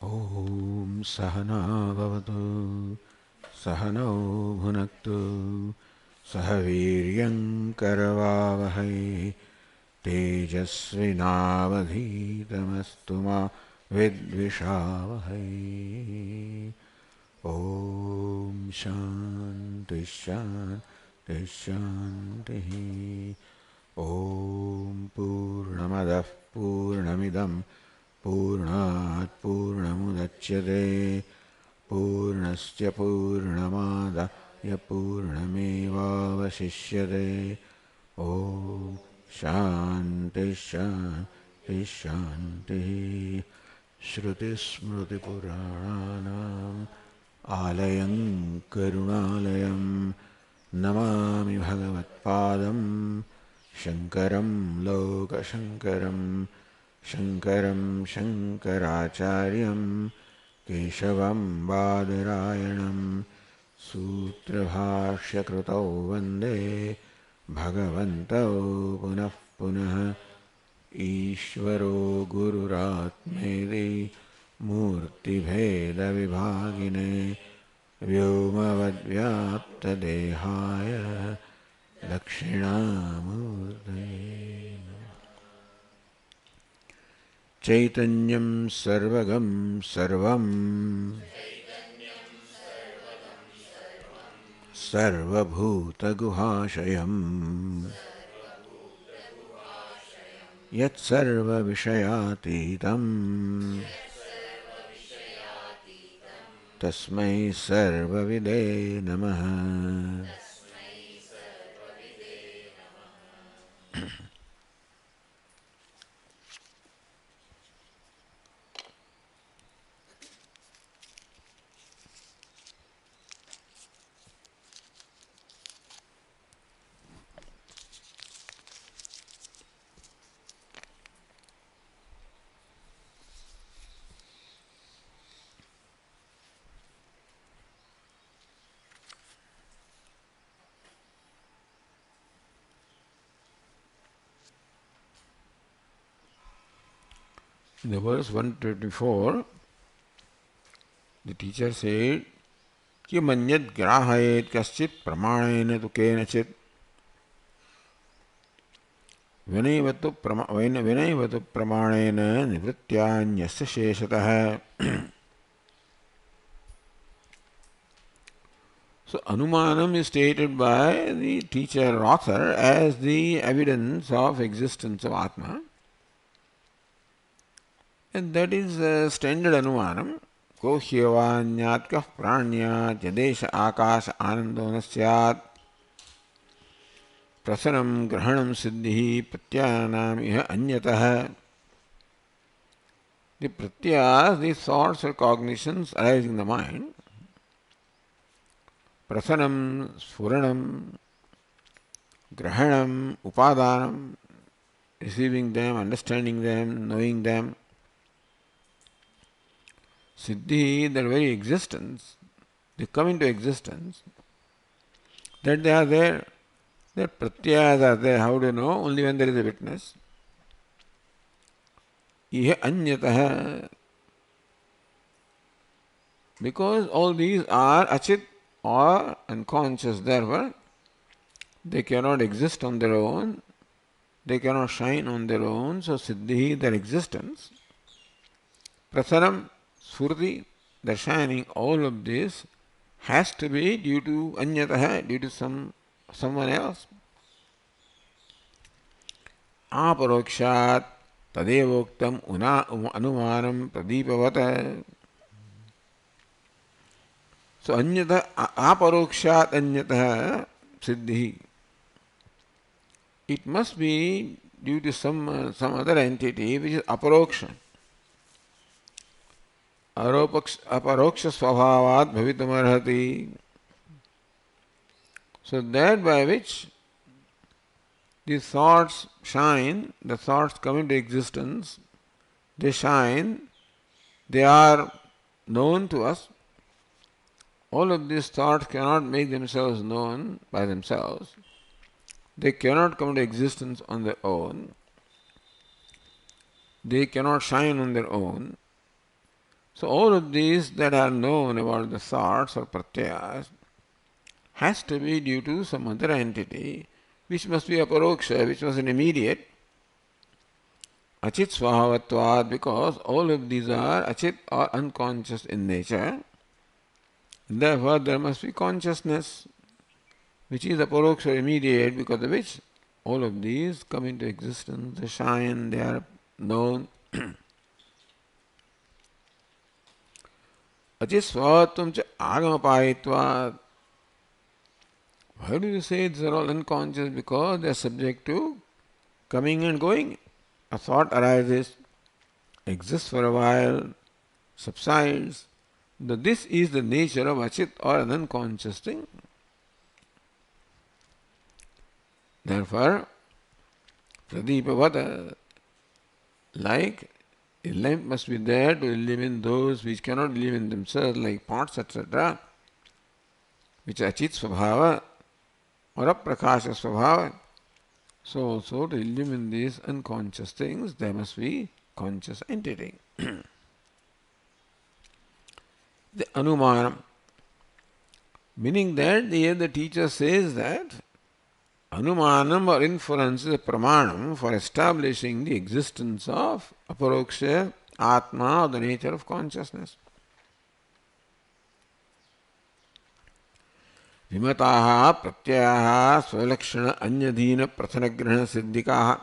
Om Sahana Bhavatu Sahano Bhunaktu Sahaviryam Karavavahai Tejasvinavadhitamastu ma Vidvishavahai. Om Shanti Shanti Shanti. Om Purnamadah Purnamidam Purnat Purnamudachyate Purnasya Purnamadaya Purnamevavashishyate. Om Shanti Shanti Shanti. Shruti Smriti Puranam Alayam Karunalayam Namami Bhagavatpadam Shankaram Lokashankaram Shankaram Shankaracharyam Keshavam Badarayanam Sutrabhashya Krutau Vande Bhagavantau Punah Punah Ishvaro Gururatmedi Murti Bheda Vibhagine Vyomavadvyapta Dehaya Dakshinamurtaye Chaitanyam Sarvagam Sarvam Sarvabhuta Guhashayam Yat Sarva Vishayatitam Tasmai Sarva Vide Namaha. In the verse 124, the teacher said, कि मन्यद ग्राहयेत कश्चित प्रमाणेन तु केनचित विनयवतु प्रमाणेन निवृत्त्यान्यस्य शेषतः. So Anumanam is stated by the teacher or author as the evidence of existence of Atma. And that is a standard Anumanam. Ko hyavanyat kah pranyat yadesha akash anando nasyat prasanam grahanam siddhi pratyanam iha anyatah. The pratyas, the thoughts or cognitions arising in the mind, prasanam, sfuranam, grahanam, upadanam, receiving them, understanding them, knowing them, siddhi, their very existence, they come into existence, that they are there, their pratyas are there. How do you know? Only when there is a witness. Iha anyatah. Because all these are achit or unconscious, therefore they cannot exist on their own, they cannot shine on their own, so siddhi, their existence, prasaram, sfurti, their shining, all of this has to be due to anyatah, due to someone else. Aparokshat tadevoktam anumanam pradipavata. So anyatah, aparokshat anyatah siddhi. It must be due to some other entity which is aparoksha. Aparoksha svabhavat bhavitam arhati. So that by which these thoughts shine, the thoughts come into existence, they shine, they are known to us. All of these thoughts cannot make themselves known by themselves. They cannot come into existence on their own. They cannot shine on their own. So all of these that are known about the thoughts or pratyas has to be due to some other entity, which must be aparoksha, which was an immediate, achit svabhavatvad, because all of these are achit or unconscious in nature. Therefore, there must be consciousness, which is aparoksha or immediate, because of which all of these come into existence, they shine, they are known. Achit svabhavatvam cha agamapayitvad. Why do you say these are all unconscious? Because they are subject to coming and going. A thought arises, exists for a while, subsides. This is the nature of achit or an unconscious thing. Therefore, pradipavata, like a lamp must be there to illumine those which cannot illumine themselves, like pots, etc., which are achit svabhava or aprakasha svabhava. So also to illumine these unconscious things, there must be conscious entity. The anumanam, meaning that here the teacher says that anumanam or inference is a pramanam for establishing the existence of aparoksha, atma, or the nature of consciousness. Vimataha pratyaha svalakshana anyadhina prathanagrahana siddhikaha.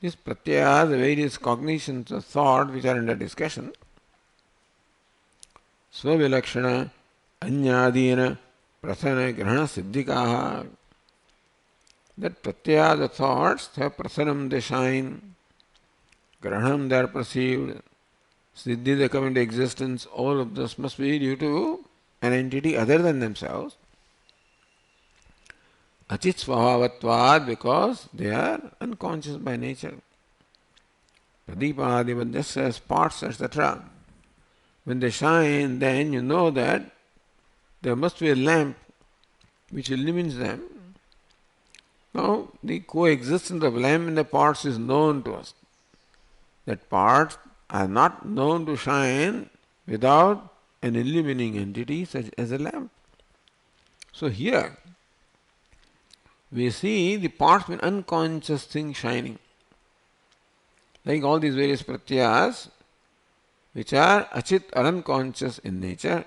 These pratyahas, the various cognitions of thought which are under discussion, svavilakshana anyadhina prathanagrahana siddhikaha. That pratyahas, the thoughts, have prathanam, they shine, grahanam, they are perceived, siddhi, they come into existence. All of this must be due to an entity other than themselves. Achit svabhavatvad, because they are unconscious by nature. Pradipadivat, just as spots, etc. When they shine, then you know that there must be a lamp which illumines them. Now, the coexistence of lamp and the parts is known to us. That parts are not known to shine without an illumining entity such as a lamp. So here, we see the parts of an unconscious thing shining. Like all these various pratyas, which are achit or unconscious in nature,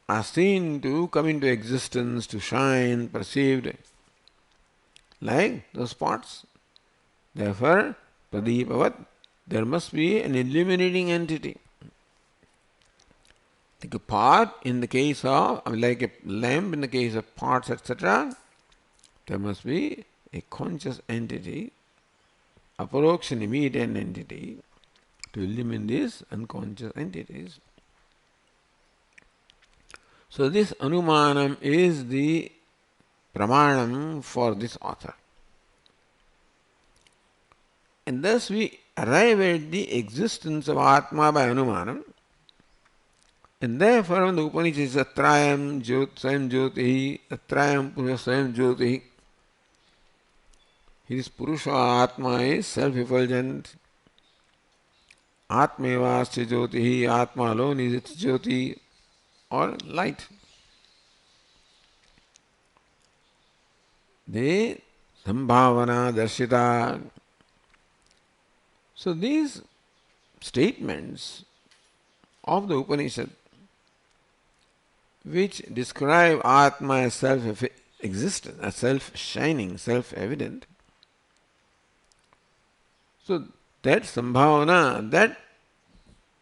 are seen to come into existence, to shine, perceived, like those spots. Therefore, pradipavat, there must be an illuminating entity. Like a pot in the case of, like a lamp in the case of pots, etc., there must be a conscious entity, aparoksha and immediate entity, to illumine these unconscious entities. So this anumanam is the pramanam for this author. And thus we arrive at the existence of Atma by anumanam. And therefore when the Upanishad says Atrayam Swayam Jyoti, Atrayam Purusha Swayam Jyoti, his Purusha Atma is self-effulgent. Atmevasya Jyoti, Atma alone is its Jyoti or light. The Sambhavana Darshita. So these statements of the Upanishad, which describe Atma as self-existent, as self-shining, self-evident, so that Sambhavana, that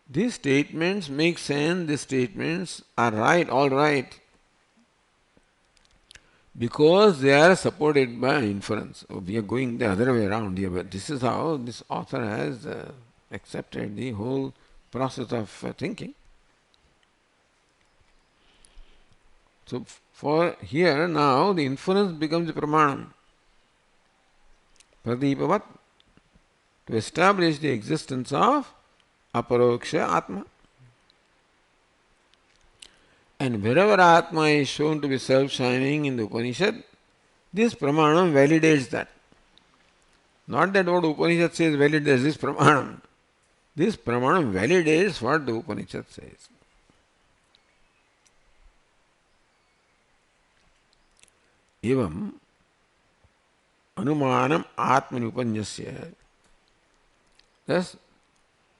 these statements make sense, these statements are right, all right, because they are supported by inference. We are going the other way around here, but this is how this author has accepted the whole process of thinking. So for here now the inference becomes a pramanam. Pradipavat, to establish the existence of aparoksha Atma. And wherever Atma is shown to be self-shining in the Upanishad, this pramanam validates that. Not that what Upanishad says validates this pramanam. This Pramanam validates what the Upanishad says. Evam Anumanam Atmani Upanyasya. Thus,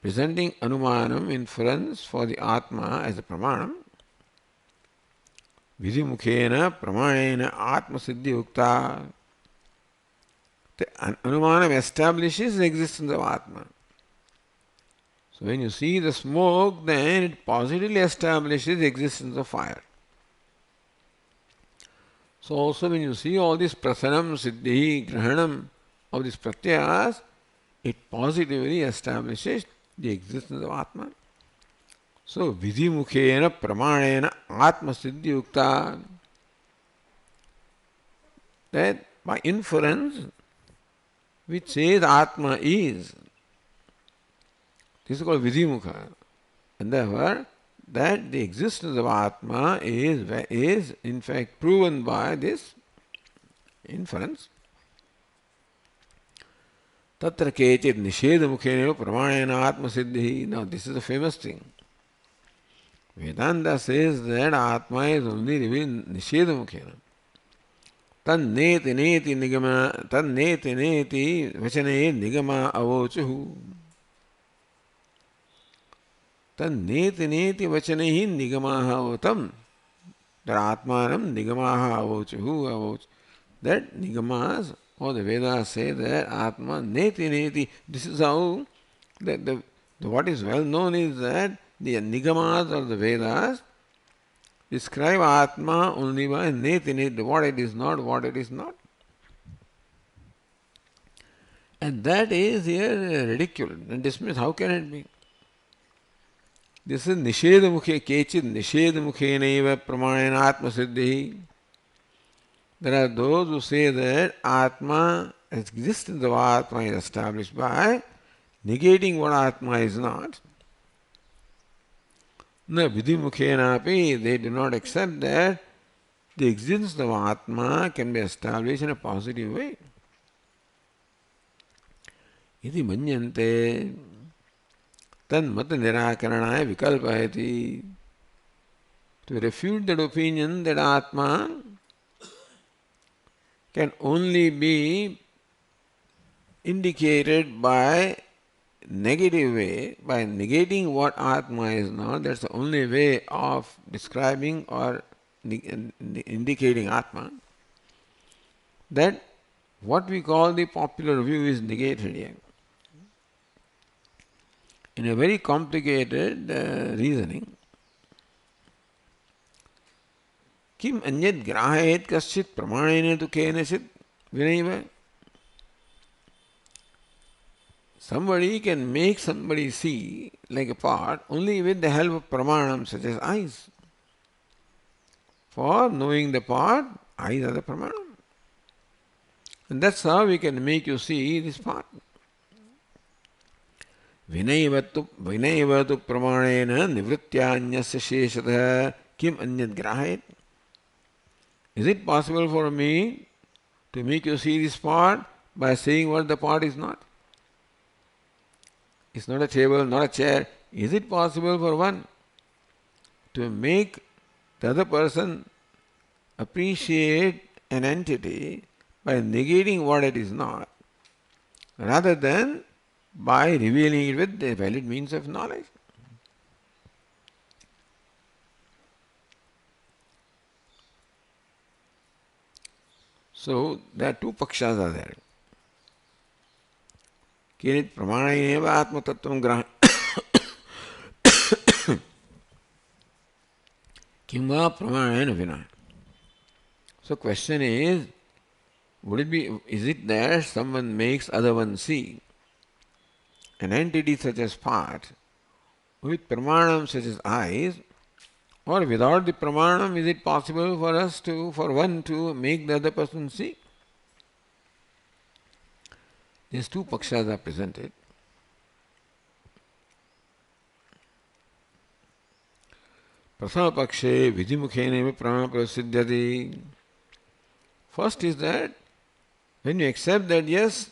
presenting Anumanam, inference for the Atma as a Pramanam, Vidimukhena Pramanena Atma Siddhi Ukta. The Anumanam establishes the existence of Atma. So when you see the smoke, then it positively establishes the existence of fire. So also when you see all this prasanam, siddhi, grahanam of these pratyas, it positively establishes the existence of Atma. So vidhimukhena pramanena atma siddhi ukta. That by inference, which says Atma is, this is called vidhimukha. And therefore, that the existence of Atma is in fact proven by this inference. Tatra kechit nisheda mukhena pramanena atma siddhi. Now this is a famous thing. Vedanta says that Atma is only revealed nisheda mukhena. Tan neti neti nigama, tan neti neti vachane nigama avochuhu. Tan neti neti vachane nigamaha avatam. That Atmanam nigamaha avochuhu avoch. That nigamas or the Vedas say that Atma neti neti. This is how the what is well known is that the nigamas or the Vedas describe Atma only by neti neti, what it is not, what it is not. And that is here ridiculed and dismissed. How can it be? This is nisheda mukhe kechid nisheda mukhe neva pramanena atma siddhi. There are those who say that Atma, existence of Atma is established by negating what Atma is not. No, vidhimukhenapi, they do not accept that the existence of Atma can be established in a positive way. Iti manyante tan mata nirakaranaya vikalpayati. To refute that opinion that Atma can only be indicated by negative way, by negating what Atma is not. That's the only way of describing or indicating Atma. That what we call the popular view is negated here. In a very complicated reasoning. Kim anyad grahayet kaschit pramanene tu kenasit vinaiva. Somebody can make somebody see like a pot only with the help of pramanam such as eyes. For knowing the pot, eyes are the pramanam. And that's how we can make you see this pot. Vinaivatu pramanena nivrityanyasya sheshatha kim anyad grahayet. Is it possible for me to make you see this pot by saying what the pot is not? It's not a table, not a chair. Is it possible for one to make the other person appreciate an entity by negating what it is not, rather than by revealing it with the valid means of knowledge? So, there are two pakshas are there. Kinit pramanayeva atma tattvam graha kimva pramanayena vina. So, question is, would it be, is it that someone makes other one see an entity such as part with pramanam such as eyes, or without the pramanam, is it possible for us to, for one to make the other person see? These two pakshas are presented. Prasama pakshe vidhimukhene pramana prasiddhyati. First is that when you accept that yes,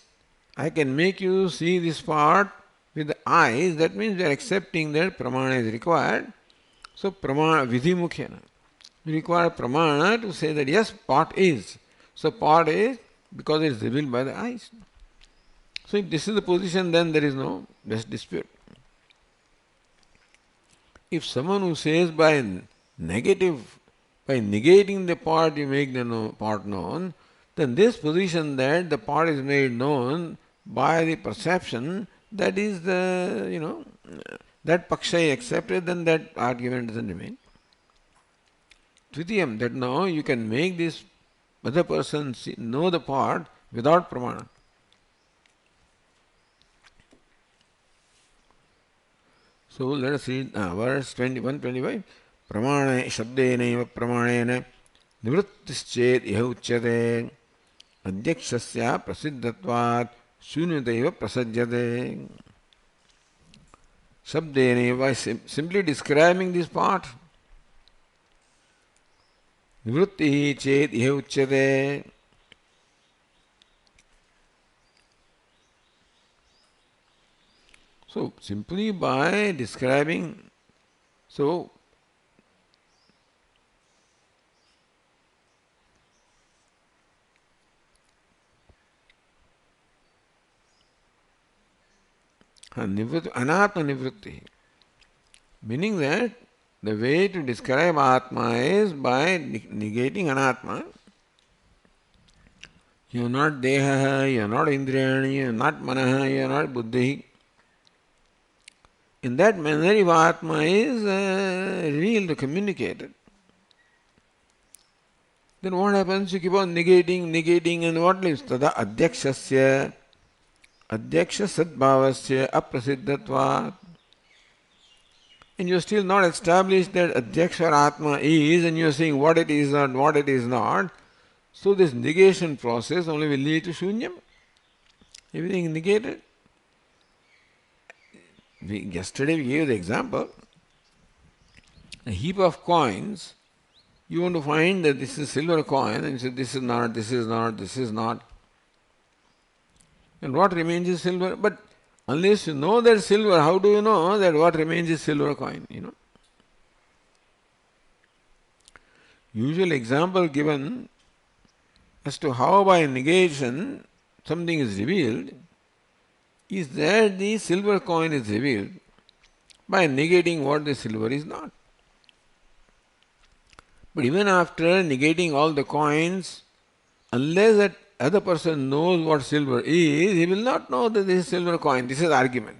I can make you see this part with the eyes, that means we are accepting that pramana is required. So pramana vidhimukhena. We require pramana to say that yes, pot is. So pot is because it is revealed by the eyes. So if this is the position, then there is no dispute. If someone who says by negative, by negating the pot you make the pot known, then this position that the pot is made known by the perception, that is the, that paksha is accepted, then that argument doesn't remain. Tvitiyam, that now you can make this other person know the pot without pramana. So let us read verse 21-25. Pramane shabdeneva pramanena nivrittischet iha uchyate adhyakshasya prasiddhatvat shunyataiva prasajyate. Shabdeneva, simply describing this part. Nivritti chet iha uchyate. So, simply by describing, so anatma nivritti, meaning that the way to describe atma is by negating anatma. You are not deha, you are not indriyani, you are not manaha, you are not buddhi. In that manner, if Atma is revealed, communicated, then what happens? You keep on negating, and what leaves? Tada adhyakshasya, adhyaksha sadbhavasya aprasiddhatvat. And you are still not established that adhyaksha or Atma is, and you are saying what it is not, what it is not. So this negation process only will lead to shunyam. Everything negated. Yesterday we gave the example, a heap of coins, you want to find that this is silver coin, and you say this is not, this is not, this is not. And what remains is silver. But unless you know that silver, how do you know that what remains is silver coin? Usual example given as to how by negation something is revealed is that the silver coin is revealed by negating what the silver is not. But even after negating all the coins, unless that other person knows what silver is, he will not know that this is silver coin. This is argument.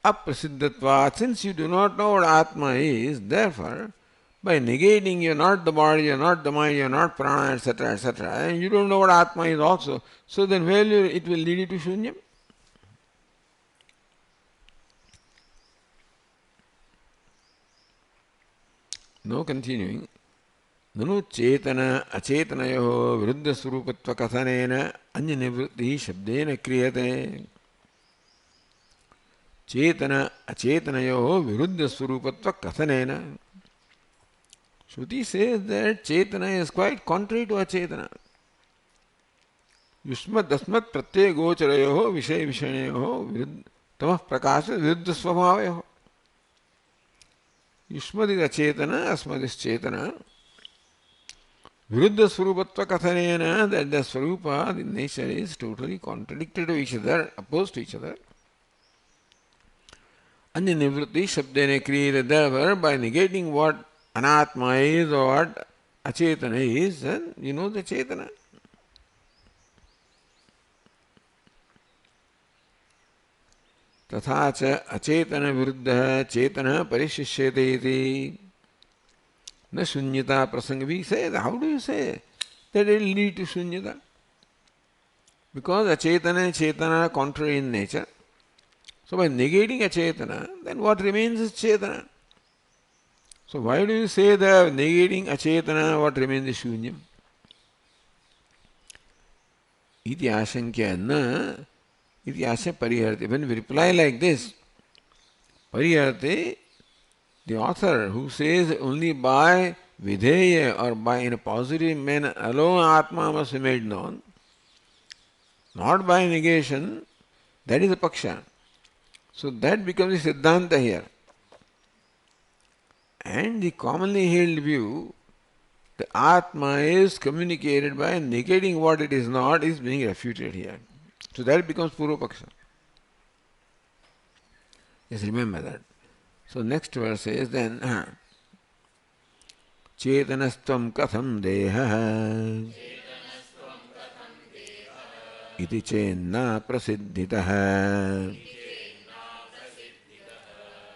Aprasiddhatvat, since you do not know what Atma is, therefore, by negating you are not the body, you are not the mind, you are not prana, etc., etc., and you don't know what Atma is also, so then it will lead you to shunyam. Now continuing. Nanu chetana achetanayoho viruddha surupatva kathanena anya nivritti shabdena kriyate. Chetana achetanayoho viruddha surupatva kathanena. Shruti says that Chetana is quite contrary to Achetana. Yushmat dasmat pratyaya gocharayoho vishay vishanayoho tamah prakasha viruddha svabhavayoho. Yushmat is Achetana, Asmat is Chetana. Viruddha swarupatva kathanena, that the swarupa, the nature is totally contradictory to each other, opposed to each other. Anya nivritti shabdene kriyate, therefore by negating what Anatma is or what Achetana is, then you know the Chetana. Tatha cha achetana viruddha chetana parishishyate iti. Na shunyata prasanga. We say, how do you say that it will lead to shunyata? Because achetana and chetana are contrary in nature. So by negating achetana, then what remains is chetana. So why do you say that negating achetana, what remains is shunyam? Iti ashankya na, iti asya pariharte. When we reply like this, pariharte, the author who says only by videya or by in a positive manner alone Atma must be made known, not by negation, That is a paksha. So that becomes a siddhanta here. And the commonly held view, the Atma is communicated by negating what it is not, is being refuted here. So that becomes Purvapaksha. Just remember that. So next verse is then Chetanastvam katham deha iti chenna prasiddhitah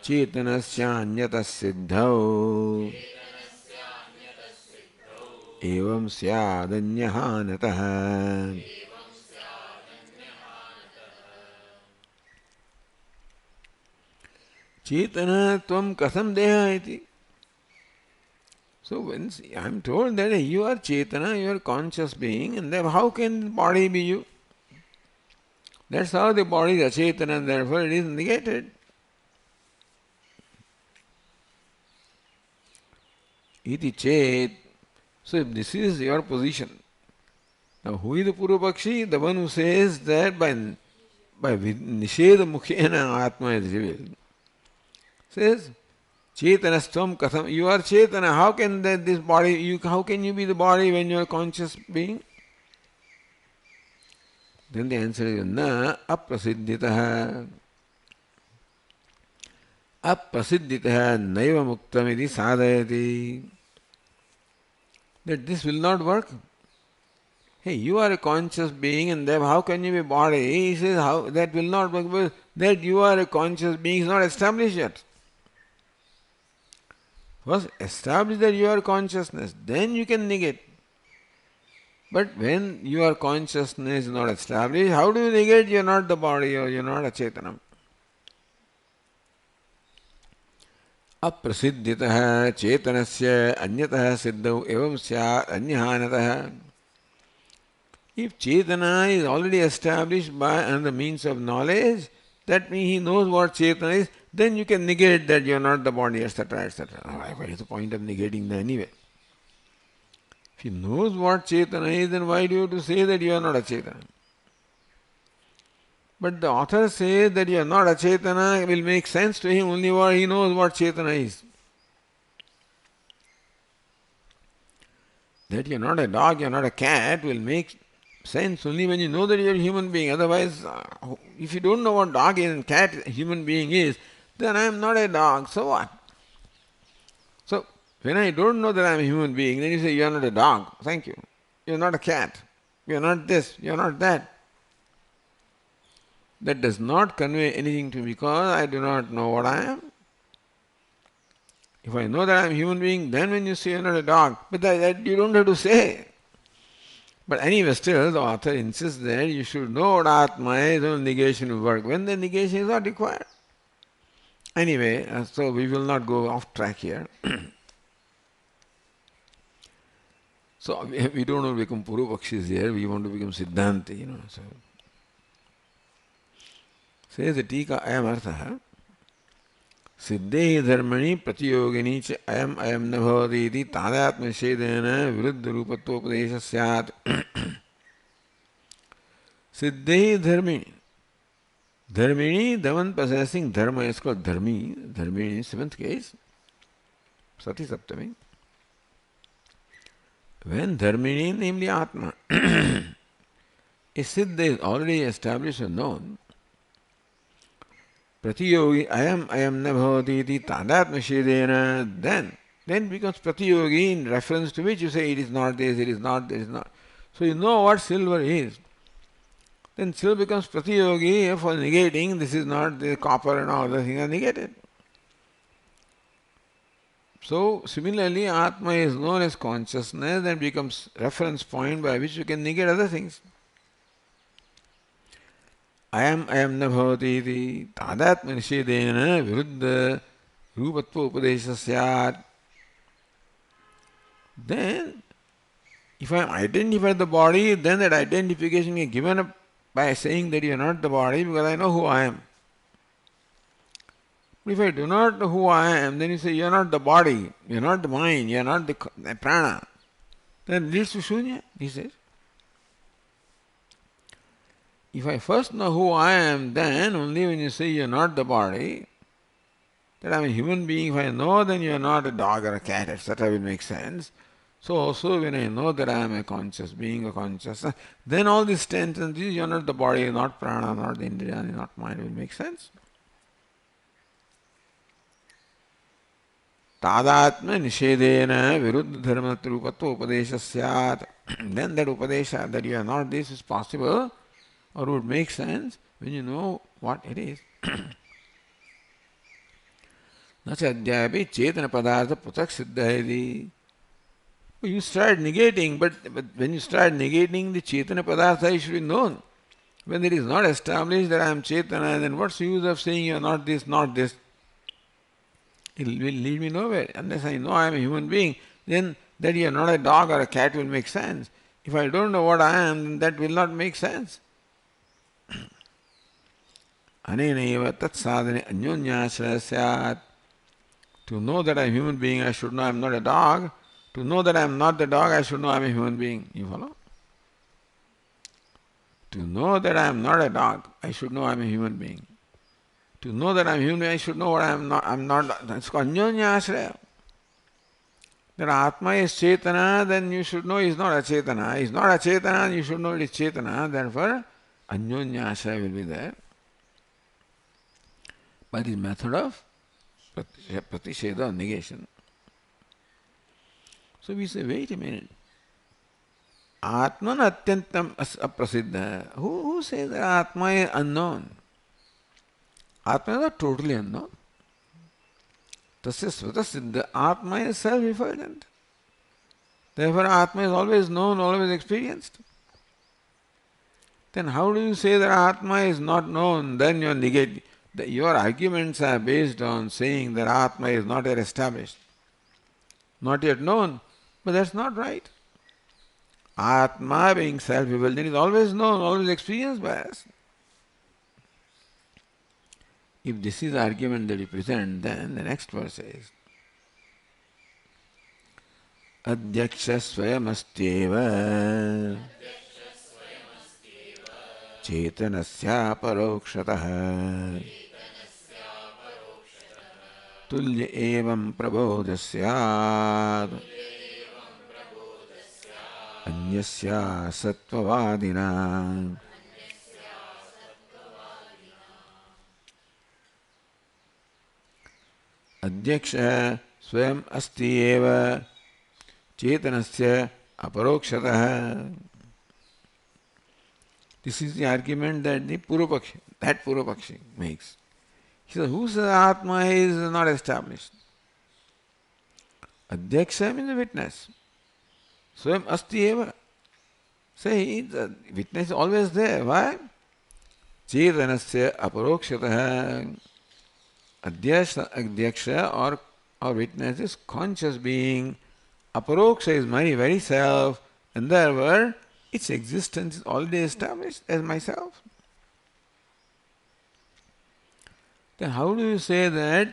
chetanasyanyatas siddhau evam syadanyahanatah. Chetana tvam katham deha iti. So when I am told that you are Chetana, you are conscious being, and then how can the body be you? That's how the body is Achetana, and therefore it is negated. Iti chet. So if this is your position, now who is the Purvapakshi? The one who says that by Nisheda Mukhena Atma is revealed. Says, Chetanastvam katham, you are Chetana, how can this body, how can you be the body when you are conscious being? Then the answer is, na aprasiddhitah. Aprasiddhitah naiva muktamidi sadhayati. That this will not work. Hey, you are a conscious being and therefore how can you be body? He says, how that will not work, because that you are a conscious being is not established yet. First, establish that you are consciousness, then you can negate. But when your consciousness is not established, how do you negate you are not the body or you are not a Chetanam? Aprasiddhitah chetanasya anyatah siddhau evam syat anyahanatah. If Chetana is already established by and the means of knowledge, that means he knows what Chetana is, then you can negate that you are not the body, etc., etc. What is the point of negating that anyway? If he knows what Chetana is, then why do you have to say that you are not a Chetana? But the author says that you are not a Chetana will make sense to him only what he knows what Chetana is. That you are not a dog, you are not a cat will make sense only when you know that you are a human being. Otherwise, if you don't know what dog is and cat human being is, then I am not a dog. So what? So, when I don't know that I am a human being, then you say you are not a dog. Thank you. You are not a cat. You are not this. You are not that. That does not convey anything to me because I do not know what I am. If I know that I am a human being, then when you say you are not a dog, but that you don't have to say. But anyway, still the author insists that you should know what Atma is, then negation will work. When the negation is not required. Anyway, so we will not go off track here. So we don't want to become Purvapakshis here, we want to become Siddhanti, So says the Tika ayam artha Siddhehi dharmani pratiyogini cha ayam na bhavati iti tadatma shedena viruddha rupatvopadesha syat. Siddhehi dharmini. Dharmini, the one possessing dharma is called dharmi. Dharmini, seventh case. Sati Saptami. When dharmini, namely Atma, is siddha is already established and known, Pratiyogi, ayam na bhavati iti tadatma shedena, then becomes Pratiyogi in reference to which you say it is not this, it is not, it is not. So you know what silver is. Then silver becomes Pratiyogi for negating this is not the copper and all the things are negated. So similarly, Atma is known as consciousness and becomes reference point by which you can negate other things. Ayam na bhavati iti tadatma nishedena viruddha rupatva upadesha syat. Then, if I am identified the body, then that identification is given up by saying that you are not the body because I know who I am. But if I do not know who I am, then you say you are not the body, you are not the mind, you are not the prana. Then it leads to shunya, he says. if I first know who I am, then only when you say you are not the body, that I am a human being, if I know then you are not a dog or a cat, etc., will make sense. So also when I know that I am a conscious being, a conscious, then all these sentences, you are not the body, not prana, not the indriya, not mind, will make sense. Tadatma nishedena viruddha dharma trupatva upadesha syat. Then that upadesha, that you are not this, is possible or would make sense when you know what it is. Nacha adhyapi chetana padartha putak siddha iti. You start negating, but when you start negating the chetana padartha, it should be known. When it is not established that I am chetana, then what's the use of saying you are not this, not this? It will lead me nowhere. Unless I know I am a human being, then that you are not a dog or a cat will make sense. If I don't know what I am, then that will not make sense. Anenaiva tat sadhane anyonyasraya syat. To know that I am a human being, I should know I am not a dog. To know that I am not the dog, I should know I am a human being. You follow? To know that I am not a dog, I should know I am a human being. To know that I am a human being, I should know what I am not. I am not. That's called anyonyasraya. That Atma is Chetana, then you should know he is not a Chetana. He is not a Chetana, you should know it is Chetana. Therefore, anyonyasraya will be there. By the method of pratisheda, negation. So we say, wait a minute. Atman atyantam aprasiddha. Who says that Atma is unknown? Atma is not totally unknown. Tasya svata Atma is self-effulgent. Therefore, Atma is always known, always experienced. Then how do you say that Atma is not known? Then you negate. Your arguments are based on saying that Atma is not yet established, not yet known. But that's not right. Atma being self-effulgent is always known, always experienced by us. If this is the argument that you present, then the next verse is Adhyaksha swayamastyeva chetanasya parokshataha tulya evam prabodhasyad anyasya sattvavadina. Adhyaksha swayam asti eva chetanasya aparokshataha. This is the argument that the Purvapakshi makes. He says, who says Atma is not established? Adhyaksha means the witness. Swayam asti eva. Say, the witness is always there. Why? Chetanasya aparokshataha. Adhyaksha or witness is conscious being. Aparoksha is my very self, and therefore its existence is already established as myself. Then how do you say that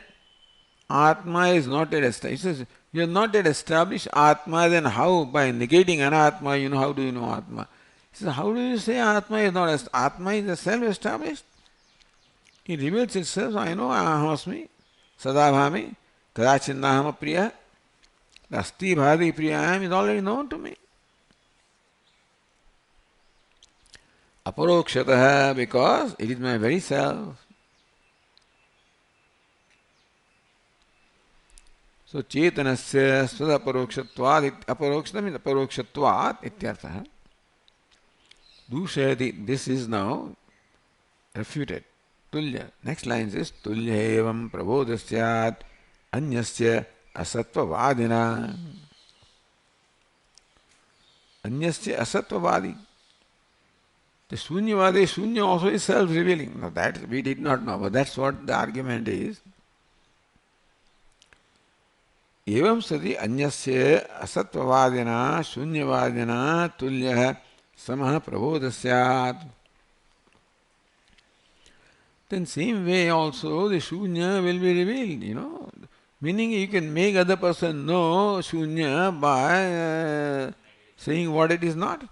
Atma is not yet established? He says, you have not yet established Atma, then how? By negating Anatma, how do you know Atma? He says, how do you say Atma is not established? Atma is a self-established. It reveals itself, so I know Ahamasmi, Sadabhami, Kadachinnahama Priya. The Asti Bhadi Priyam is already known to me. Aparokshataha, because it is my very self. So Chetanasya Svadaparokshatvat, Aparokshata means Aparokshatvat ityartha. Dushayati, this is now refuted. Tulya. Next line is Tulya evam prabodhasyat anyasya asatvavadina. Anyasya asatvavadi. The Shunyavadi, Shunya also is self-revealing. Now that we did not know, but that's what the argument is. Evam sati anyasya asatvavadina Shunyavadina tulya samah prabodhasyat. Then same way also the Shunya will be revealed, Meaning you can make other person know Shunya by saying what it is not.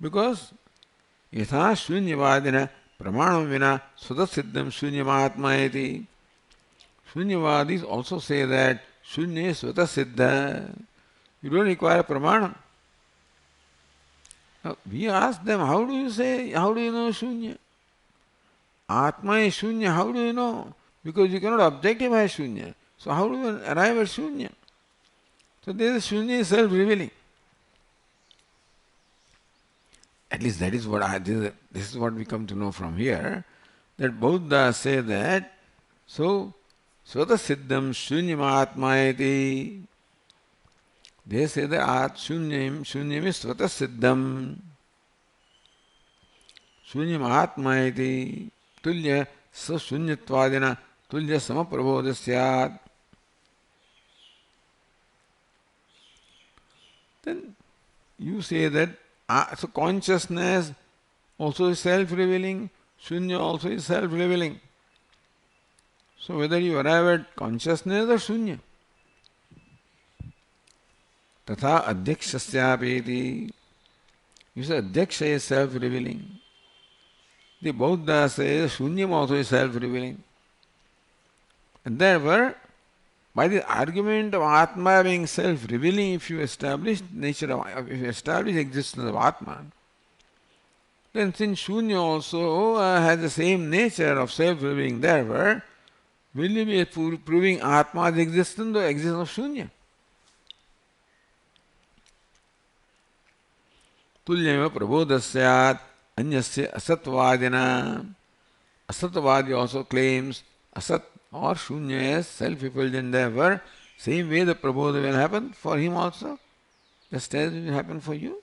Because Yatha shunyavadina pramanam vina swatasiddham shunyamatma. Shunyavadis also say that shunya is swatasiddha. You don't require pramanam. Now, we ask them, how do you know shunya? Atma is shunya, how do you know? Because you cannot objectify shunya. So how do you arrive at shunya? So this shunya is self-revealing. At least that is what this is what we come to know from here, that Buddha say that, so Svata Siddham Shunyamatmayati. They say that Shunyam is Svata Siddham. Shunyamatmayati. Tulya sa Shunyatvadina Tulya Samaprabodha Syat. Then you say that so consciousness also is self-revealing, Shunya also is self-revealing. So whether you arrive at consciousness or Shunya. Tatha Adhyakshasyapi. You say Adhyaksha is self-revealing. The Buddha says Shunyam also is self-revealing. And therefore, by the argument of Atma being self-revealing, if you establish existence of Atma, then since Shunya also has the same nature of self-revealing, therefore, will you be proving Atma's existence or existence of Shunya? Tulyama prabodhasyat anyasya asatvadina. Asatvadi also claims asat or Shunya is self-effulgent, therefore, same way the prabodha will happen for him also, just as it will happen for you.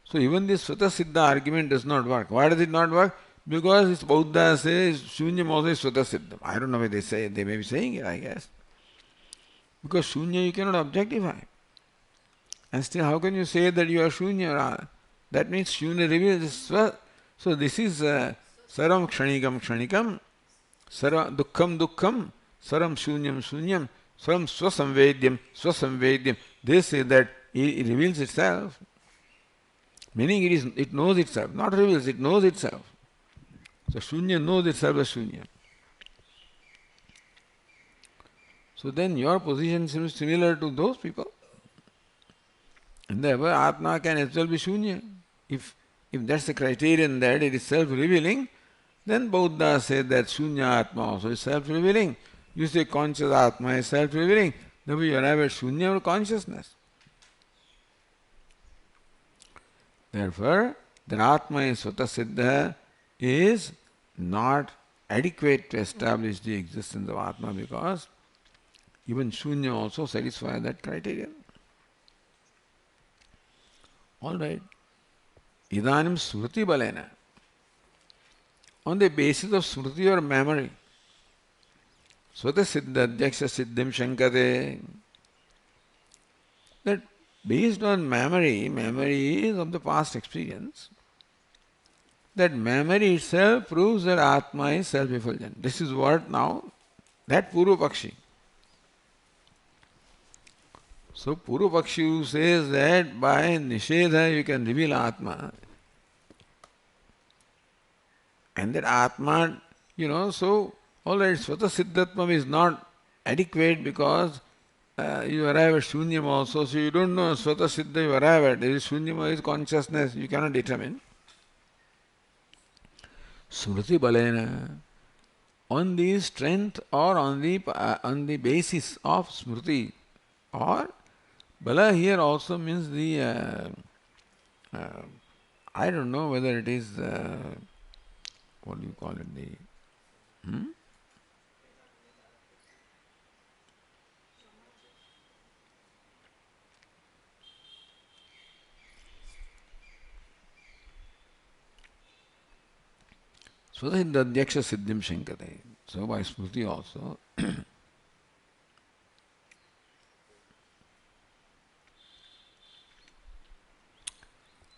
So even this Svata Siddha argument does not work. Why does it not work? Because this Buddha says Shunyam also is Svata Siddha. I don't know why they may be saying it, I guess. Because Shunya you cannot objectify. And still, how can you say that you are Shunya? That means Shunya reveals Swa. So this is Saram Kshanikam, Saram Dukkham, Saram Shunyam, Saram Swasamvedyam. They say that it reveals itself. Meaning it knows itself, not reveals, it knows itself. So Shunya knows itself as Shunya. So then your position seems similar to those people. And therefore Atma can as well be Shunya. If that's the criterion that it is self-revealing, then Buddha said that Shunya Atma also is self-revealing. You say conscious Atma is self-revealing, therefore you arrive at Shunya or consciousness. Therefore, that Atma is Svata Siddha is not adequate to establish the existence of Atma, because even Shunya also satisfies that criterion. Alright. Idanim Smriti Balena. On the basis of Smriti or memory, Svata Siddha Adhyaksha Siddhim Shankate. That based on memory is of the past experience, that memory itself proves that Atma is self-effulgent. This is what now, that Purva Pakshi. So Purva Pakshi says that by Nishedha you can reveal Atma. And that Atma, so alright, Svata Siddhatma is not adequate because you arrive at Shunyam also, so you don't know Svata Siddha you arrive at. There is Shunyam is consciousness, you cannot determine. Smriti Balena. On the strength or on the basis of Smriti, or Bala here also means the I don't know whether it is what do you call it, the Svata Adhyaksha Siddhim Shankate. So by Smriti also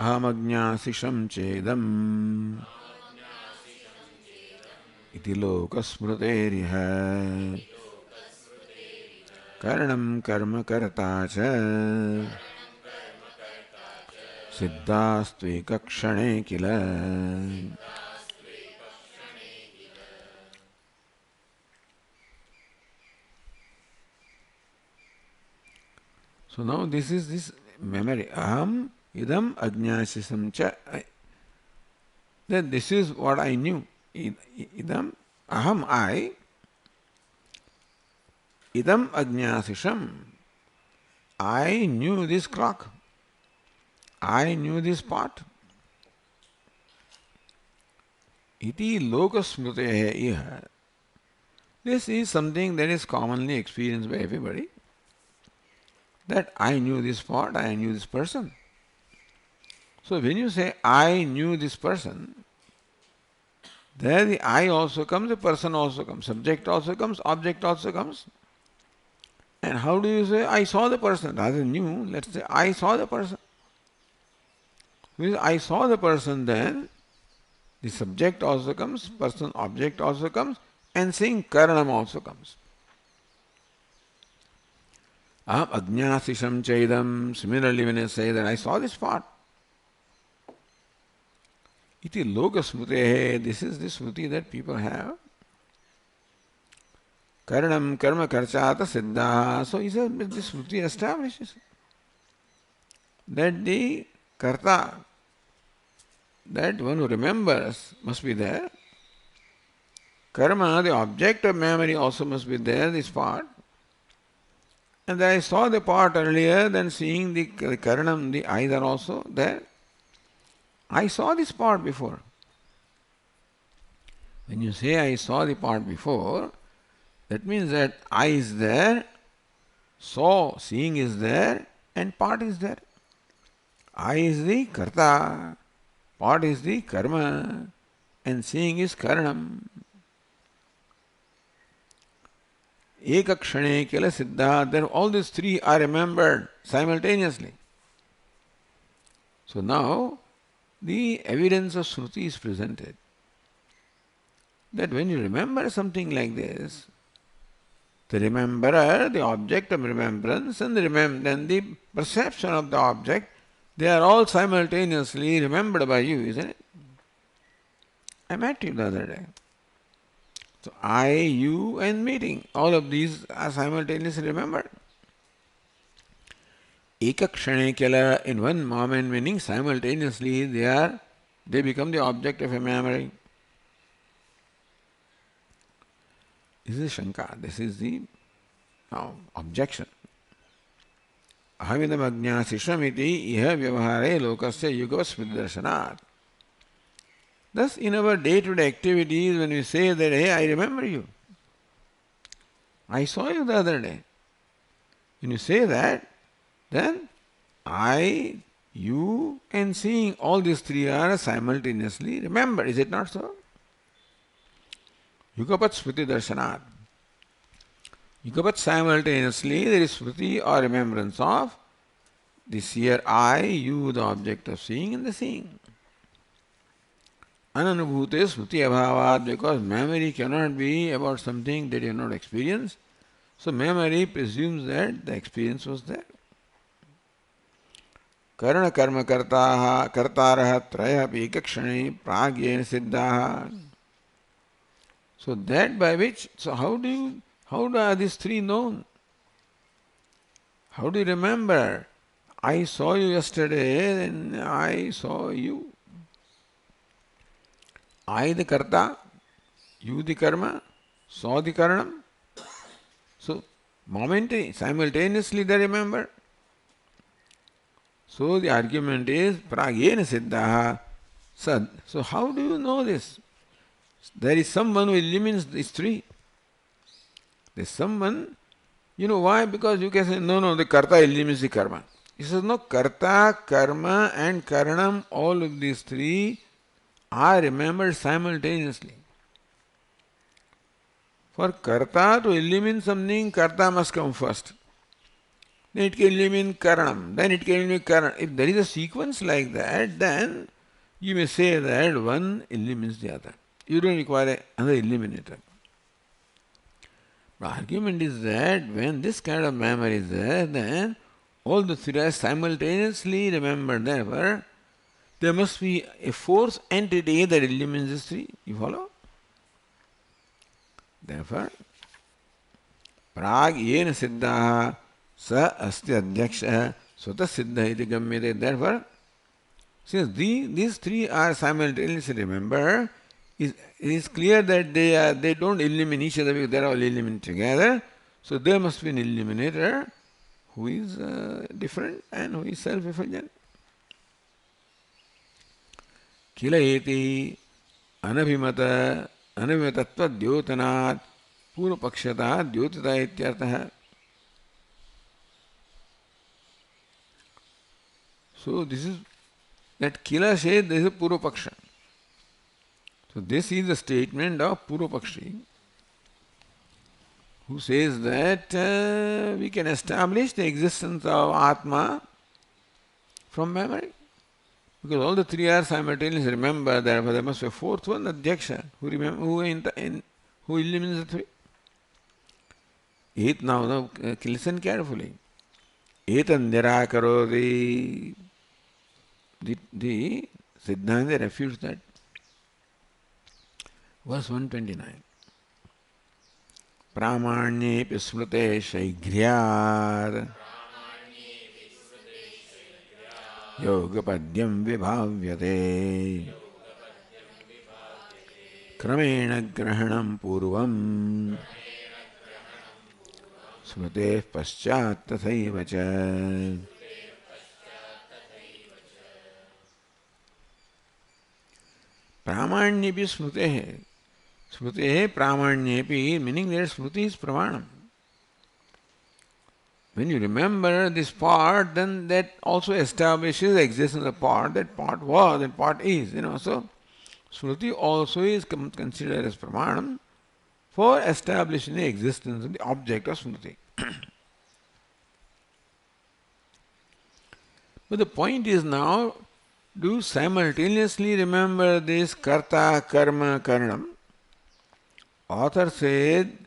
Ahamajñāsisham chedam iti loka smrutériha karanam karma karta cha siddhastvekakshane kila. So now this is this memory. Aham idam ajnasisam cha. That this is what I knew. Idam, aham I, idam ajnasisham. I knew this clock. I knew this pot. Iti lokasmritehe iha. This is something that is commonly experienced by everybody. That I knew this pot, I knew this person. So when you say I knew this person, there the I also comes, the person also comes, subject also comes, object also comes. And how do you say I saw the person? Rather than knew, let's say I saw the person. Because I saw the person, then the subject also comes, person, object also comes, and seeing karanam also comes. Aham ajnasisham chaidam. Similarly, when I say that I saw this pot, iti lokasmritehe. This is the smriti that people have. Karanam karma karchata siddha. So he said this smriti establishes that the karta, that one who remembers, must be there. Karma, the object of memory, also must be there, this part. And then I saw the part earlier, then seeing the karanam, the eyes are also there. I saw this part before. When you say I saw the part before, that means that I is there, saw, seeing is there, and part is there. I is the karta, part is the karma, and seeing is karanam. Ekakshane kila siddha. Then all these three are remembered simultaneously. So now the evidence of Shruti is presented. That when you remember something like this, the rememberer, the object of remembrance, and the perception of the object, they are all simultaneously remembered by you, isn't it? I met you the other day. So I, you, and meeting, all of these are simultaneously remembered. Ekakshane kala, in one moment, meaning simultaneously they become the object of a memory. This is Shanka, this is the objection. Ahamidam ajnasisham iti iha vyavahare lokasya yugavasmidarsanat. Thus, in our day-to-day activities, when we say that, hey, I remember you, I saw you the other day. When you say that, then I, you, and seeing, all these three are simultaneously remembered. Is it not so? Yugapat smriti darshanat. Yugapat, simultaneously there is smriti or remembrance of the seer I, you, the object of seeing, and the seeing. Ananubhute smriti abhavat, because memory cannot be about something that you have not experienced. So memory presumes that the experience was there. Karana karma kartaha kartaraha traya ekakshane pragyena siddhaha. So that by which, so how are these three known? How do you remember? I saw you yesterday, and I saw you. I the karta, you the karma, saw the karanam. So momentary, simultaneously they remember. So the argument is pragyena siddhaha sad. So how do you know this? There is someone who eliminates these three. There is someone, you know why? Because you can say, no, the karta eliminates the karma. He says, no, karta, karma and karanam, all of these three are remembered simultaneously. For karta to eliminate something, karta must come first. Then it can eliminate karanam. Then it can eliminate karanam. If there is a sequence like that, then you may say that one eliminates the other. You don't require another eliminator. The argument is that when this kind of memory is there, then all the three are simultaneously remembered. Therefore, there must be a fourth entity that illumines these three. You follow? Therefore, prag yena siddha sa asti adhyaksha swata siddha iti gamyate. Therefore, since these three are simultaneously remembered, it is clear that they don't illuminate each other because they are all illuminated together. So there must be an illuminator who is different and who is self-effulgent. Kila eti anabhimatatva dyotanat purvapakshata dyotita ityartha. So this is that Kila says this is Purvapaksha. So this is the statement of Purvapakshi, who says that we can establish the existence of Atma from memory. Because all the three are simultaneously remembered, therefore there must be a fourth one, Adhyaksha, who illumines the three. Now listen carefully. Etan nirakaroti. The Siddhanta refutes that. Verse 129. Pramanye pismrute shaighryad yogapadyam vibhavyate kramena grahanam purvam smrute paschat tathaiva cha. Pramanyepi smrute. Smrute pramanyepi, meaning that smriti is pramanam. When you remember this part, then that also establishes the existence of part. That part was, that part is. So smriti also is considered as pramanam for establishing the existence of the object of smriti. But the point is now, do simultaneously remember this karta, karma, karanam. Author said,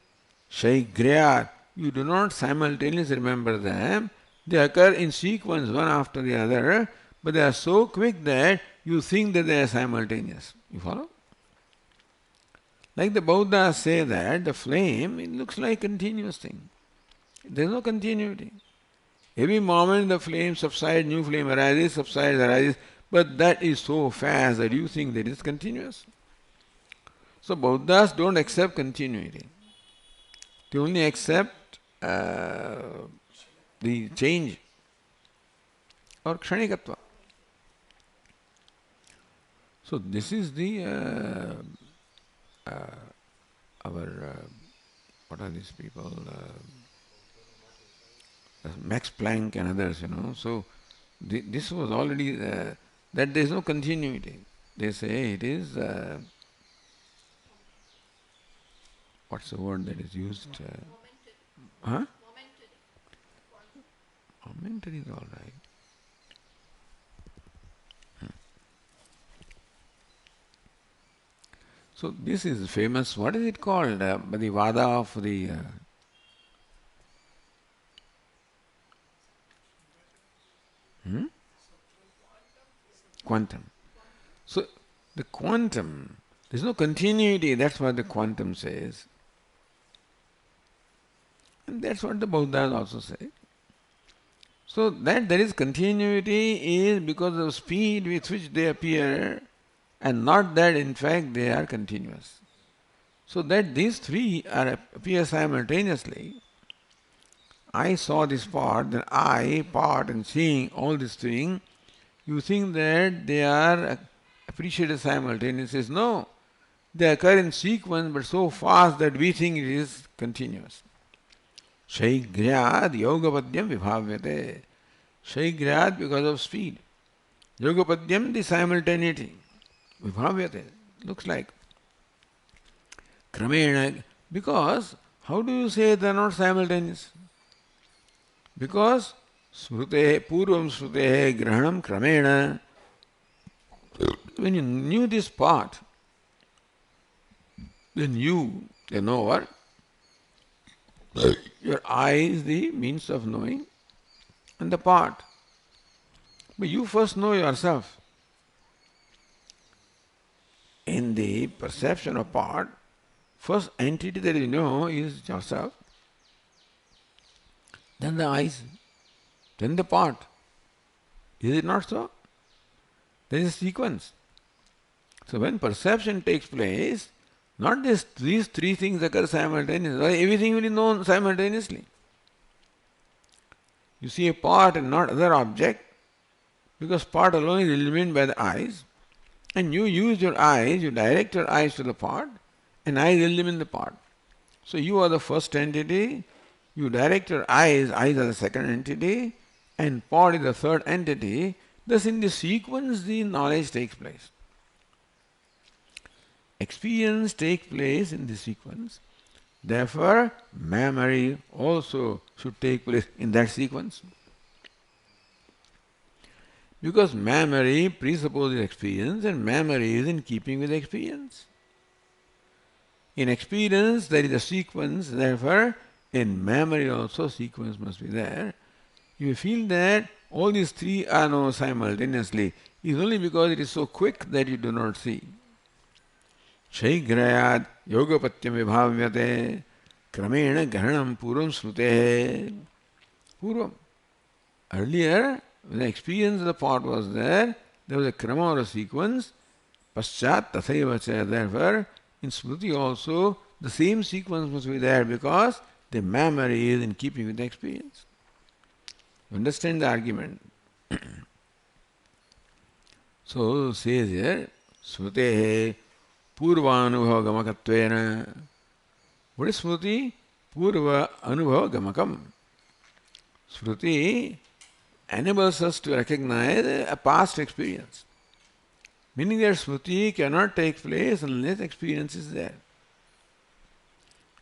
shaighryat. You do not simultaneously remember them. They occur in sequence one after the other, but they are so quick that you think that they are simultaneous. You follow? Like the Buddhas say that the flame, it looks like a continuous thing. There is no continuity. Every moment the flame subsides, new flame arises, subsides, arises. But that is so fast that you think that it is continuous. So Buddhas don't accept continuity. They only accept the change or kshanikatva. So this is the what are these people? Max Planck and others, So this was already that there is no continuity. They say it is what's the word that is used? Momentary is all right. So this is famous. What is it called? The Vada of the quantum. So the quantum, there's no continuity. That's what the quantum says. And that's what the Buddhas also say. So that there is continuity is because of the speed with which they appear, and not that in fact they are continuous. So that these three appear simultaneously. I saw this part, then I part and seeing all this thing, you think that they are appreciated simultaneously. No, they occur in sequence but so fast that we think it is continuous. Shaighryad yogapadyam vibhavyate. Shaighryad because of speed. Yogapadyam the simultaneity. Vibhavyate. Looks like. Kramena. Because how do you say they are not simultaneous? Because smrute purvam smrute grahanam kramena. When you knew this part, then you know what? Your eye is the means of knowing. and the part. But you first know yourself. In the perception of part, first entity that you know is yourself, then the eyes, then the part. Is it not so? There is a sequence. So when perception takes place, not these three things occur simultaneously. Everything will be known simultaneously. You see a part and not other object, because part alone is illumined by the eyes, and you use your eyes, you direct your eyes to the part, and eyes illumine the part. So you are the first entity, you direct your eyes are the second entity, and part is the third entity. Thus in the sequence the knowledge takes place. Experience takes place in the sequence. Therefore, memory also should take place in that sequence. Because memory presupposes experience, and memory is in keeping with experience. In experience there is a sequence, therefore in memory also sequence must be there. You feel that all these three are known simultaneously. It is only because it is so quick that you do not see. Shaigrayad yogapatyam vibhavyate kramena granam purvam smrute. Purvam. Earlier, when the experience of the part was there was a krama or a sequence. Paschat tathaiva cha. Therefore, in smriti also, the same sequence must be there because the memory is in keeping with the experience. You understand the argument? So, says here, smritehe purvanubhava gamakattvena. What is smriti? Purva anubhava gamakam. Smriti enables us to recognize a past experience. Meaning that smriti cannot take place unless experience is there.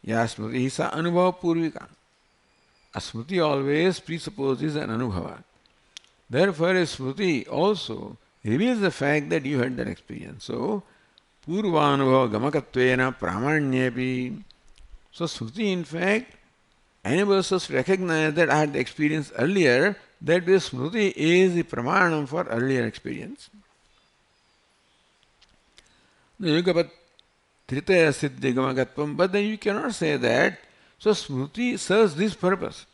Ya smriti sa anubhava purvika. A smriti always presupposes an anubhava. Therefore, a smriti also reveals the fact that you had that experience. So, purvanubhava gamakattvena pramanyepi. So, smriti in fact enables us to recognize that I had the experience earlier, that this smriti is the pramanam for earlier experience. The yugapat tritaya siddhi gamakatvam, but then you cannot say that. So smriti serves this purpose.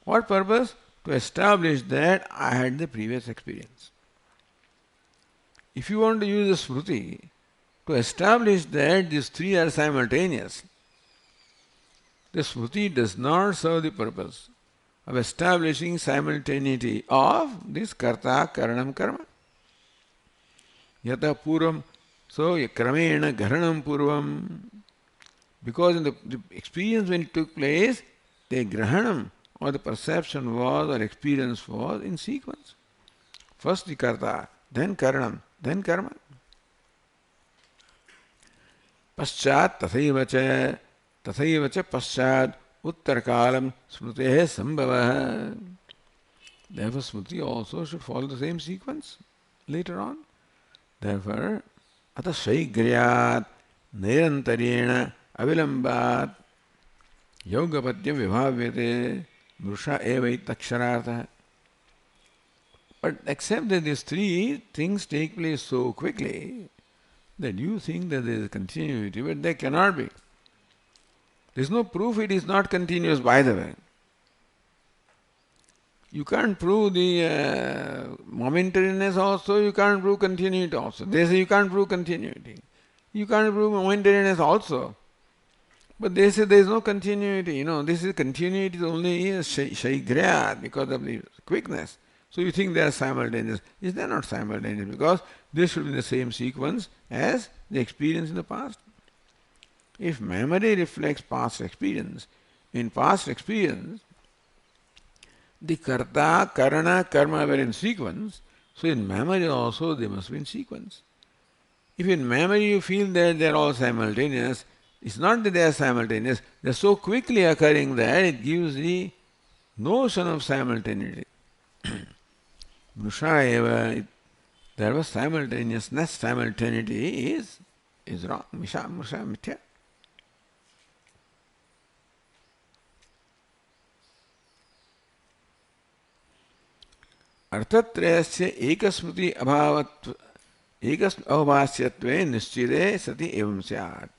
What purpose? To establish that I had the previous experience. If you want to use the smriti to establish that these three are simultaneous, the smriti does not serve the purpose of establishing simultaneity of this karta, karanam, karma. Yata purvam, so kramena gharanam purvam. Because in the experience when it took place, the grahanam or the perception was or experience was in sequence. First the karta, then karanam, then karma. Paschat tathaiva cha paschat uttarkalam smritehe sambhava. Therefore smriti also should follow the same sequence later on. Therefore, ata shaigriyat nirantarena avilambat yogapatyam vibhavyate mrusha eva itaksharaartha. But except that these three things take place so quickly that you think that there is continuity, but there cannot be. There is no proof it is not continuous, by the way. You can't prove the momentariness also, you can't prove continuity also. They say you can't prove continuity. You can't prove momentariness also. But they say there is no continuity. This is continuity only shaigrya because of the quickness. So you think they are simultaneous. Is they not simultaneous? Because they should be in the same sequence as the experience in the past. If memory reflects past experience, in past experience, the karta, karana, karma were in sequence, so in memory also they must be in sequence. If in memory you feel that they are all simultaneous, it's not that they are simultaneous, they are so quickly occurring that it gives the notion of simultaneity. Mrusha eva, there was simultaneousness, simultaneity is wrong. Mrusha mithya. अर्थत्रयस्य एकस्मृति अभावत्व अवभाष्यत्वे निश्चिते सति एवं स्यात्.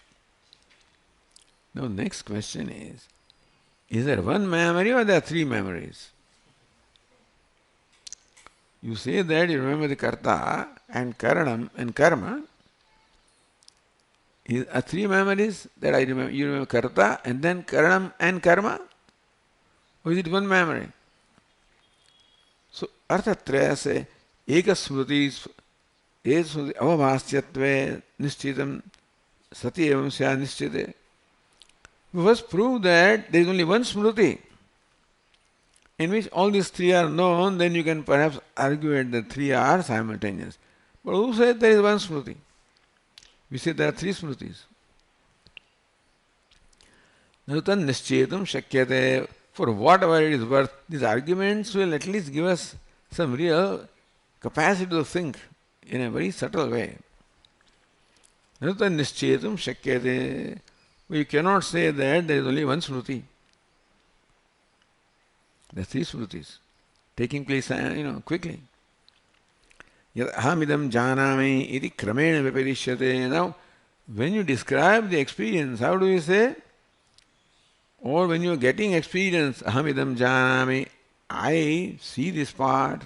Now next question is there one memory or there are three memories? You say that you remember the karta and karanam and karma. Are three memories that I remember? You remember karta and then karanam and karma? Or is it one memory? So, arthatraya se ekasmruti avabhasyatve nishchitam sati evam sya nishchite. We first prove that there is only one smruti in which all these three are known, then you can perhaps argue that the three are simultaneous. But who said there is one smruti? We say there are three smrutis. Narutan nishchetum shakyate. For whatever it is worth, these arguments will at least give us some real capacity to think in a very subtle way. Narutan nishchetum shakyate. You cannot say that there is only one smruti. There are three smrutis taking place, quickly. Yad ahamidam janami iti kramena vipadeshyate. Now, when you describe the experience, how do you say? Or when you are getting experience, ahamidam janami, I see this part,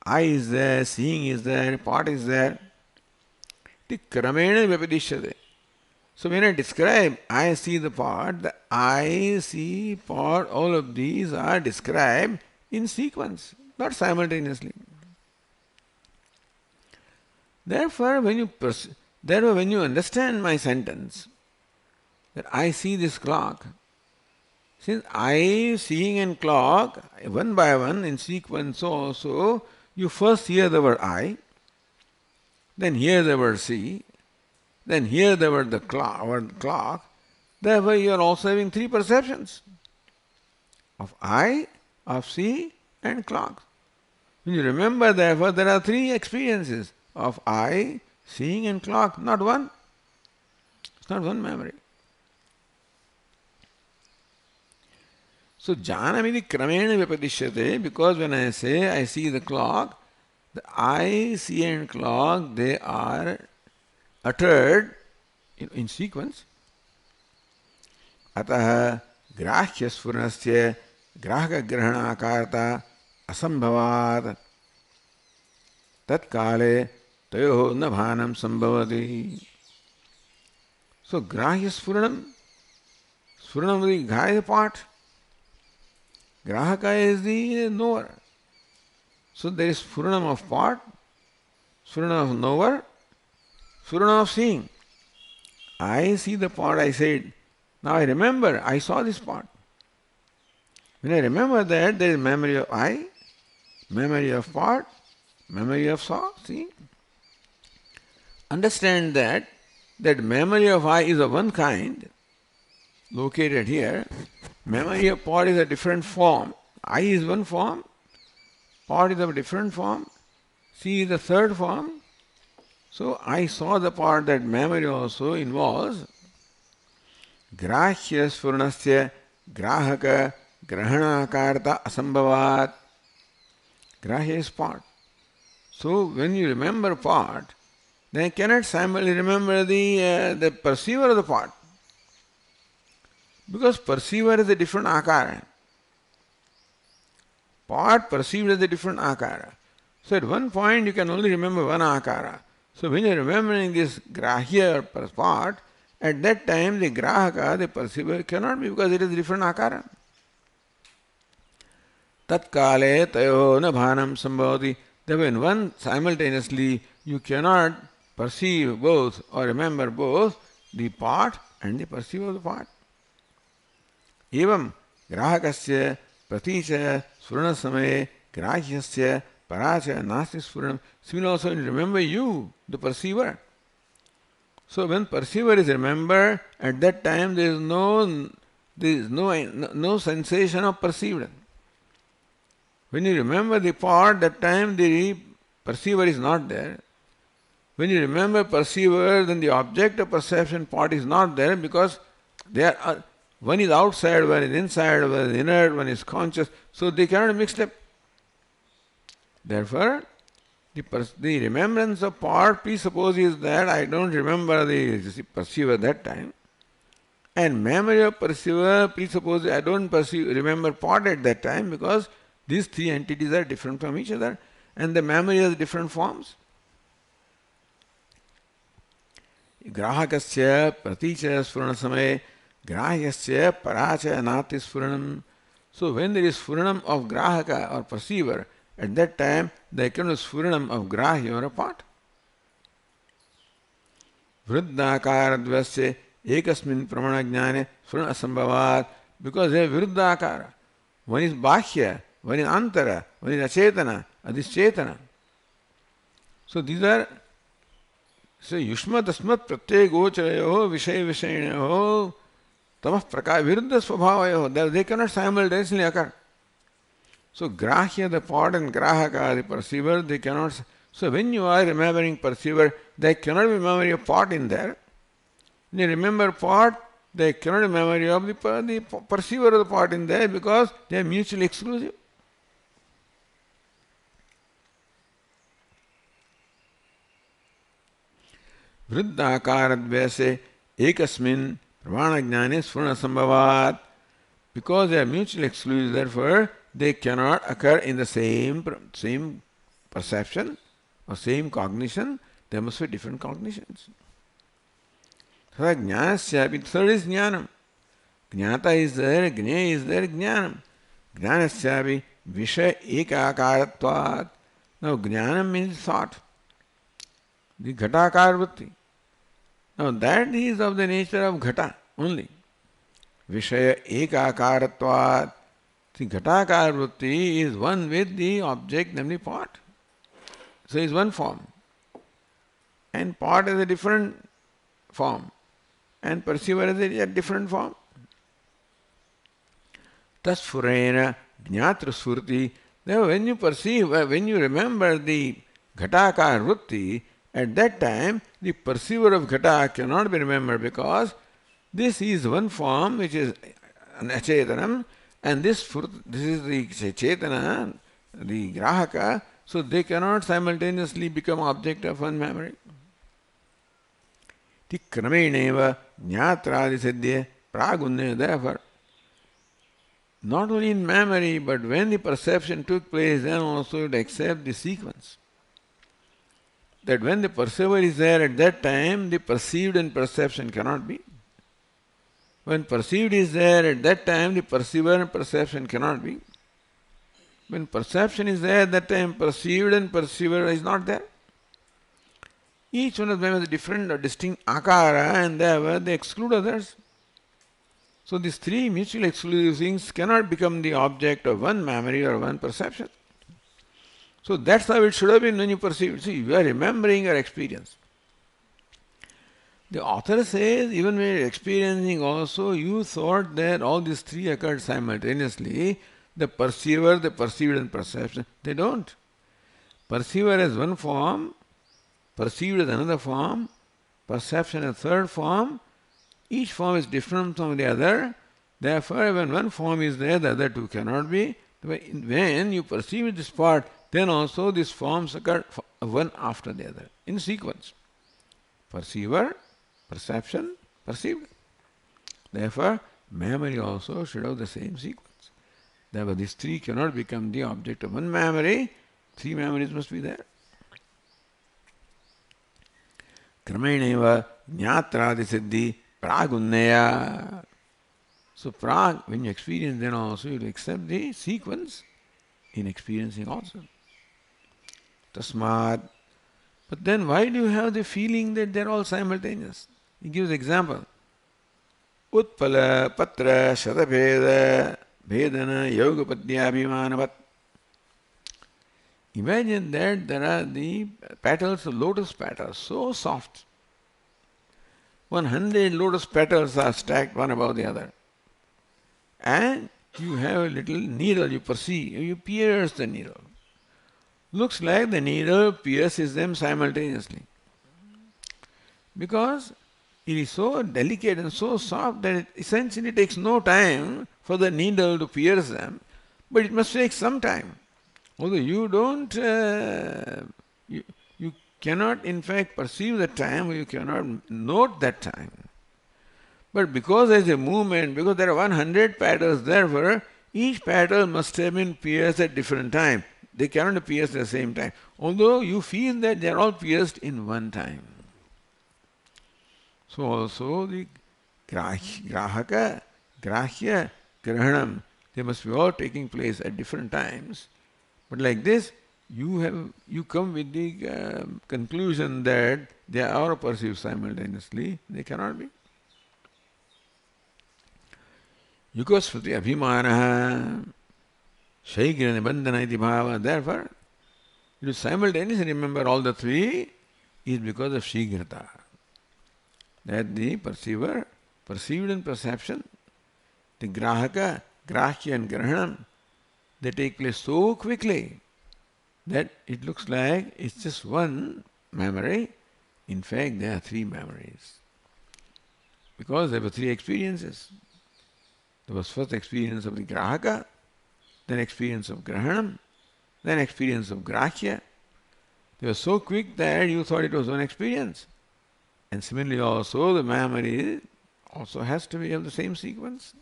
I is there, seeing is there, part is there. Iti kramena vipadeshyate. So when I describe, I see the part, the I see part, all of these are described in sequence, not simultaneously. Therefore, when you understand my sentence, that I see this clock, since I, seeing and clock, one by one in sequence also, you first hear the word I, then hear the word see, then hear the word clock. Therefore, you are also having three perceptions of I, of see, and clock. When you remember, therefore, there are three experiences of I, seeing, and clock, not one. It's not one memory. So, janamiti kramena vipadishyate, because when I say I see the clock, the I, see, and clock, they are uttered in sequence. Ataha grahya sfuranasya grahaka grahanakarta asambhavat tat kale tayoho nabhanam sambhavati. So grahya sfuranam is the grahya part. Grahaka is the knower. So there is sfuranam of part, sfuranam of knower, sfuranam of seeing. I see the part, I said. Now I remember, I saw this part. When I remember that, there is memory of I, memory of part, memory of seeing. Understand that memory of I is of one kind, located here. Memory of part is a different form. I is one form, part is of a different form, see is the third form. So I saw the part that memory also involves grahya sfuranasya grahaka grahanakarta asambhavat. Grahya is part. So when you remember part, then you cannot simultaneously remember the perceiver of the part. Because perceiver is a different akara. Part perceived as a different akara. So at one point you can only remember one akara. So when you are remembering this grahya part, at that time the grahaka, the perceiver, cannot be because it is a different akara. Tat kale tayo na bhanam sambhavati. Therefore in one simultaneously you cannot perceive both or remember both the part and the perceiver of the part. Evam grahakasya pratisha sfurana samaye grahyasya paracha nasti sfuranam. Similarly also remember you, the perceiver. So when perceiver is remembered, at that time there is no sensation of perceived. When you remember the part, that time the perceiver is not there. When you remember perceiver, then the object of perception part is not there because they are, one is outside, one is inside, one is inert, one is conscious, so they cannot be mixed up. Therefore, the remembrance of pot presupposes that I don't remember the perceiver that time. And memory of perceiver presupposes I don't remember pot at that time, because these three entities are different from each other and the memory has different forms. Grahakasya praticha spurana samaye grahyasya paracha nati spuranam. So when there is spuranam of grahaka or perceiver, at that time there can be spuranam of grahya or a pot. Vriddhakaradvasya ekasmin pramana jnane spurana asambhavat. Because they are vriddhakara. One is bahya, one is antara, one is achetana, adhischetana. So these are युष्म तस्मत् प्रत्यय गोचरयो विषय विषयिणयो तमः प्रकार विरुद्ध स्वभावयो. They cannot simultaneously occur. So grahya, the pot, and grahaka, the perceiver, they cannot. So when you are remembering perceiver, there cannot be memory of pot in there. When you remember pot, there cannot be memory of the perceiver of the pot in there, because they are mutually exclusive. Vriddhakaradvyase ekasmin pramana-jnane spurana-sambhavat. Because they are mutually exclusive, therefore they cannot occur in the same perception or same cognition. There must be different cognitions. So jnanasyapi, third is jnanam. Jnata is there, jnana is there, jnanam. Jnanasyapi vishay ekakaratvat. Now jnanam means thought. The ghatakar vritti. Now that is of the nature of ghata only. Vishaya ekakaratvat. The ghatakar vritti is one with the object, namely pot. So it is one form. And pot is a different form. And perceiver is a different form. Tasfurena jnatra surti. Now when you perceive, when you remember the ghatakar vritti, at that time, the perceiver of ghata cannot be remembered, because this is one form which is achetanam, and this is the chetana, the grahaka, so they cannot simultaneously become object of one memory. Tikrameneva jnatradi siddhye pragunne. Therefore, not only in memory, but when the perception took place, then also to accept the sequence. That when the perceiver is there, at that time the perceived and perception cannot be. When perceived is there, at that time the perceiver and perception cannot be. When perception is there, at that time perceived and perceiver is not there. Each one of them has a different or distinct akara, and therefore they exclude others. So these three mutually exclusive things cannot become the object of one memory or one perception. So that's how it should have been when you perceive. See, you are remembering your experience. The author says, even when you are experiencing also, you thought that all these three occurred simultaneously. The perceiver, the perceived and perception. They don't. Perceiver has one form, perceived as another form, perception as third form. Each form is different from the other. Therefore, when one form is there, the other two cannot be. When you perceive this part, then also these forms occur one after the other, in sequence. Perceiver, perception, perceived. Therefore, memory also should have the same sequence. Therefore, these three cannot become the object of one memory. Three memories must be there. Krameneva jnatradi siddhi pragunneya. So prag, when you experience, then also you accept the sequence in experiencing also. Tasmad. But then why do you have the feeling that they are all simultaneous? He gives example. Utpala patra shatabheda bhedana yogapadhyabhimanavat. Imagine that there are the petals of lotus petals, so soft. 100 lotus petals are stacked one above the other. And you have a little needle, you perceive, you pierce the needle. Looks like the needle pierces them simultaneously. Because it is so delicate and so soft that it essentially takes no time for the needle to pierce them, but it must take some time. Although you don't, you cannot in fact perceive the time, you cannot note that time. But because there is a movement, because there are 100 petals, therefore each petal must have been pierced at different time. They cannot be pierced at the same time. Although you feel that they are all pierced in one time. So also the grahaka, grahya, grahanam, they must be all taking place at different times. But like this, you come with the conclusion that they are all perceived simultaneously. They cannot be. Yukasfruti abhimana shaigra nibandhana iti bhava. Therefore, you simultaneously remember all the three is because of shigrata. That the perceiver, perceived in perception, the grahaka, grahya and grahanam, they take place so quickly that it looks like it's just one memory. In fact, there are three memories. Because there were three experiences. There was first experience of the grahaka, then experience of grahanam, then experience of grahya. They were so quick that you thought it was one experience. And similarly also the memory also has to be of the same sequence.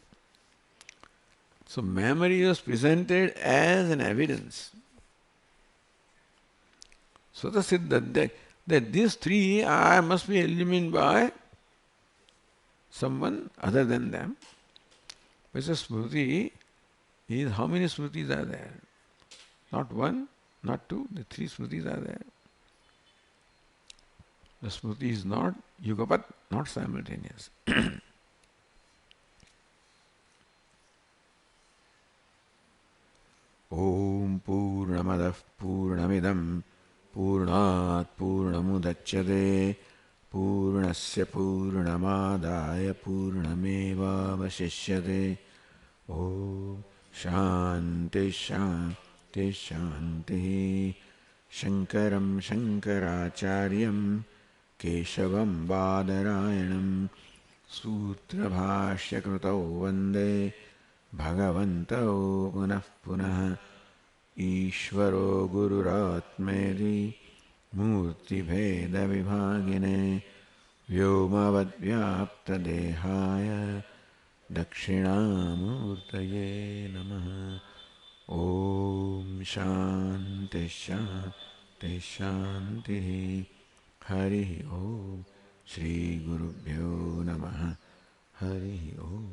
So memory is presented as an evidence. So the siddha that these three must be illumined by someone other than them. Because smriti is, how many smritis are there? Not one, not two, the three smritis are there. The smriti is not yugapat, not simultaneous. Om Purnamadah Purnamidam Purnat Purnamudachyate Purnasya Purnamadaya Purnameva Vasishyate. Om Shanti Shanti Shanti. Shankaram Shankaracharyam Keshavam Badarayanam Sutra Kritau Vande Bhagavantau Punah Punah. Ishvaro Gururatmeri Murti Bheda Vibhagine Vyomavad Vyapta Dehaya Dakshinamurtaye Namaha. Om Shanti Shanti Shanti. Hari Om. Shri Gurubhyo Namaha. Hari Om.